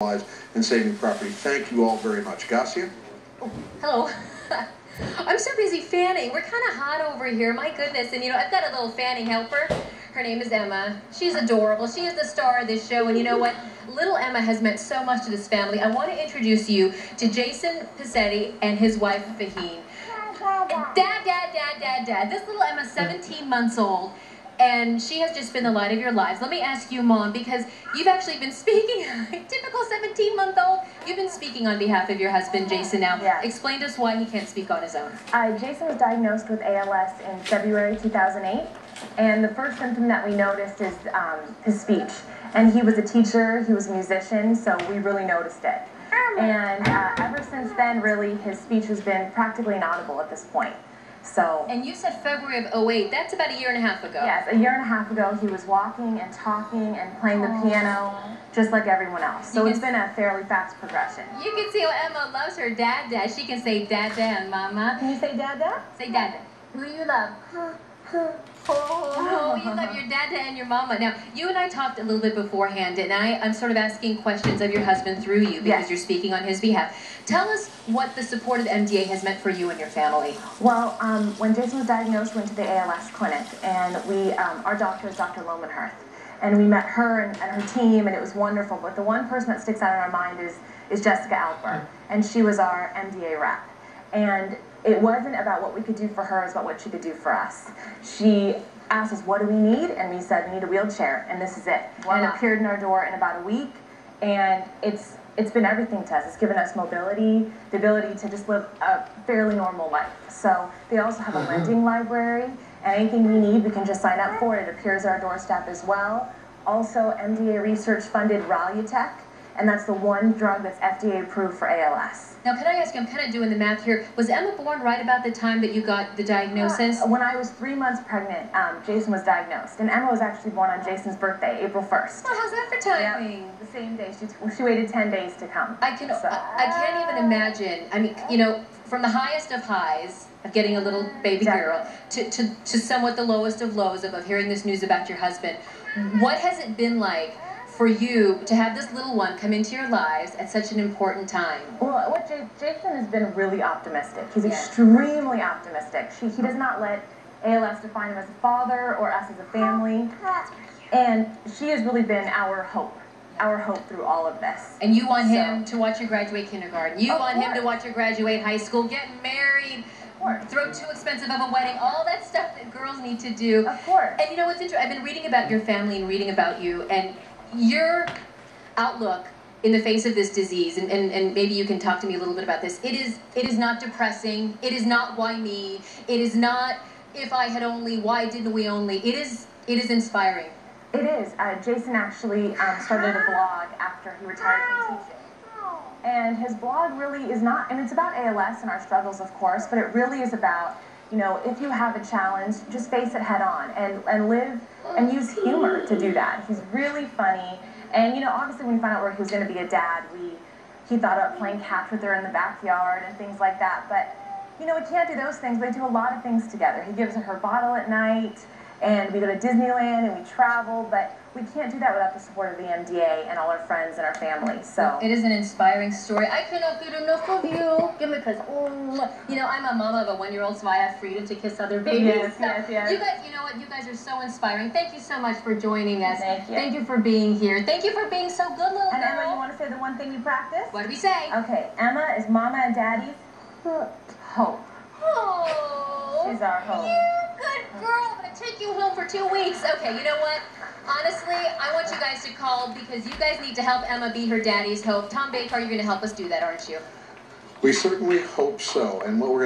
lives and saving property. Thank you all very much. Garcia? Oh, hello. I'm so busy fanning. We're kind of hot over here. My goodness. And, I've got a little fanning helper. Her name is Emma. She's adorable. She is the star of this show. And you know what? Little Emma has meant so much to this family. I want to introduce you to Jason Pizzetti and his wife, Faheen. Dad. This little Emma's 17 months old. And she has just been the light of your lives. Let me ask you, Mom, because you've actually been speaking, typical 17-month-old, you've been speaking on behalf of your husband, Jason, now. Yes. Explain to us why he can't speak on his own. Jason was diagnosed with ALS in February 2008, and the first symptom that we noticed is his speech. And he was a teacher, he was a musician, so we really noticed it. And ever since then, really, his speech has been practically inaudible at this point. So, and you said February of 2008. That's about a year and a half ago. Yes, a year and a half ago, he was walking and talking and playing the piano just like everyone else. So it's been a fairly fast progression. You can see how Emma loves her dad. She can say dad and mama. Can you say dad? Say dad. Who do you love? Oh, you love your dad and your mama. Now, you and I talked a little bit beforehand, and I'm sort of asking questions of your husband through you because you're speaking on his behalf. Tell us what the support of MDA has meant for you and your family. Well, when Jason was diagnosed, we went to the ALS clinic, and our doctor is Dr. Lomenhurth, and we met her and her team, and it was wonderful. But the one person that sticks out in our mind is Jessica Alper, and she was our MDA rep. And it wasn't about what we could do for her, it was about what she could do for us. She asked us, what do we need? And we said, we need a wheelchair, and this is it. And it appeared in our door in about a week, and it's been everything to us. It's given us mobility, the ability to just live a fairly normal life. So they also have a lending library, and anything we need, we can just sign up for it. It appears at our doorstep as well. Also, MDA research-funded Ralutech, and that's the one drug that's FDA approved for ALS. Now, can I ask you, I'm kind of doing the math here. Was Emma born right about the time that you got the diagnosis? When I was 3 months pregnant, Jason was diagnosed. And Emma was actually born on Jason's birthday, April 1st. Well, how's that for timing? Yep, the same day. She waited 10 days to come. I can't even imagine. I mean, from the highest of highs of getting a little baby girl to somewhat the lowest of lows of hearing this news about your husband. What has it been like for you to have this little one come into your lives at such an important time? Well, Jason has been really optimistic. He's extremely optimistic. He does not let ALS define him as a father or us as a family. And she has really been our hope through all of this. And you want him to watch you graduate kindergarten. You want him to watch you graduate high school, get married, throw too expensive of a wedding, all that stuff that girls need to do. Of course. And you know what's interesting? I've been reading about your family and reading about you, and your outlook in the face of this disease, and maybe you can talk to me a little bit about this. It is not depressing. It is not why me. It is not if I had only, why didn't we only. It is inspiring. It is. Jason actually started a blog after he retired from teaching. And his blog really is not, and it's about ALS and our struggles, of course, but it really is about, if you have a challenge, just face it head on and live and use humor to do that. He's really funny. And, obviously when we found out where he was going to be a dad, he thought about playing catch with her in the backyard and things like that. But, we can't do those things, but we do a lot of things together. He gives her a bottle at night, and we go to Disneyland, and we travel, but we can't do that without the support of the MDA and all our friends and our family. So it is an inspiring story. I cannot get enough of you. Give me a kiss. I'm a mama of a 1-year-old, so I have freedom to kiss other babies. Yes. You guys, you know what? You guys are so inspiring. Thank you so much for joining us. Thank you. Thank you for being here. Thank you for being so good, little girl. And Emma, you want to say the one thing you practice? What do we say? Okay, Emma is Mama and Daddy's hope. Oh, she's our hope. Good girl. I'm going to take you home for 2 weeks. Okay, you know what? Honestly, I want you guys to call because you guys need to help Emma be her daddy's hope. Tom Baker, you're going to help us do that, aren't you? We certainly hope so. And what we're